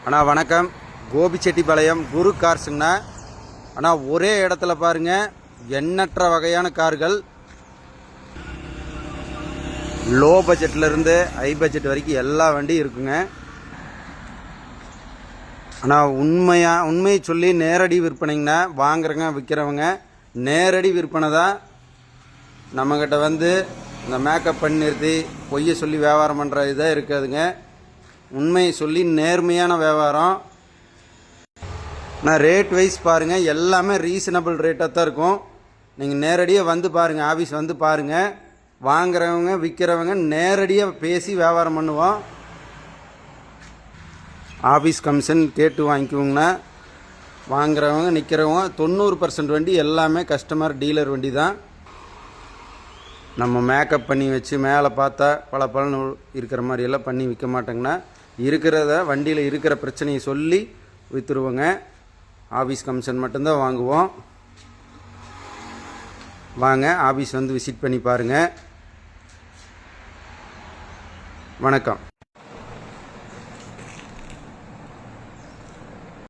அண்ணா வணக்கம். கோபிச்செட்டிப்பாளையம் குரு கார்ஸுங்கண்ணா. அண்ணா ஒரே இடத்துல பாருங்கள் எண்ணற்ற வகையான கார்கள், லோ பட்ஜெட்லேருந்து ஹை பட்ஜெட் வரைக்கும் எல்லா வண்டியும் இருக்குங்க. ஆனால் உண்மையை சொல்லி நேரடி விற்பனைங்கண்ணா. வாங்குறவங்க விற்கிறவங்க நேரடி விற்பனை தான். நம்மக்கிட்ட இந்த மேக்கப் பண்ணி நிறுத்தி பொய்யை சொல்லி வியாபாரம் பண்ணுற இதாக இருக்காதுங்க. உண்மையை சொல்லி நேர்மையான வியாபாரம். நான் ரேட் வைஸ் பாருங்கள், எல்லாமே ரீசனபிள் ரேட்டாக தான் இருக்கும். நீங்கள் நேரடியாக பாருங்கள், ஆஃபீஸ் பாருங்கள். வாங்குறவங்க விற்கிறவங்க நேரடியாக பேசி வியாபாரம் பண்ணுவோம். ஆஃபீஸ் கமிஷன் கேட்டு வாங்கிக்குவோங்கண்ணா. வாங்குறவங்க நிற்கிறவங்க 90% வண்டி எல்லாமே கஸ்டமர் டீலர் வண்டி தான். நம்ம மேக்கப் பண்ணி வச்சு மேலே பார்த்தா பல இருக்கிற மாதிரியெல்லாம் பண்ணி விற்க மாட்டோங்கண்ணா. இருக்கிறத வண்டியில் இருக்கிற பிரச்சனையை சொல்லி விற்றுருவோங்க. ஆஃபீஸ் கமிஷன் மட்டும்தான் வாங்குவோம். வாங்க, ஆஃபீஸ் விசிட் பண்ணி பாருங்கள். வணக்கம்.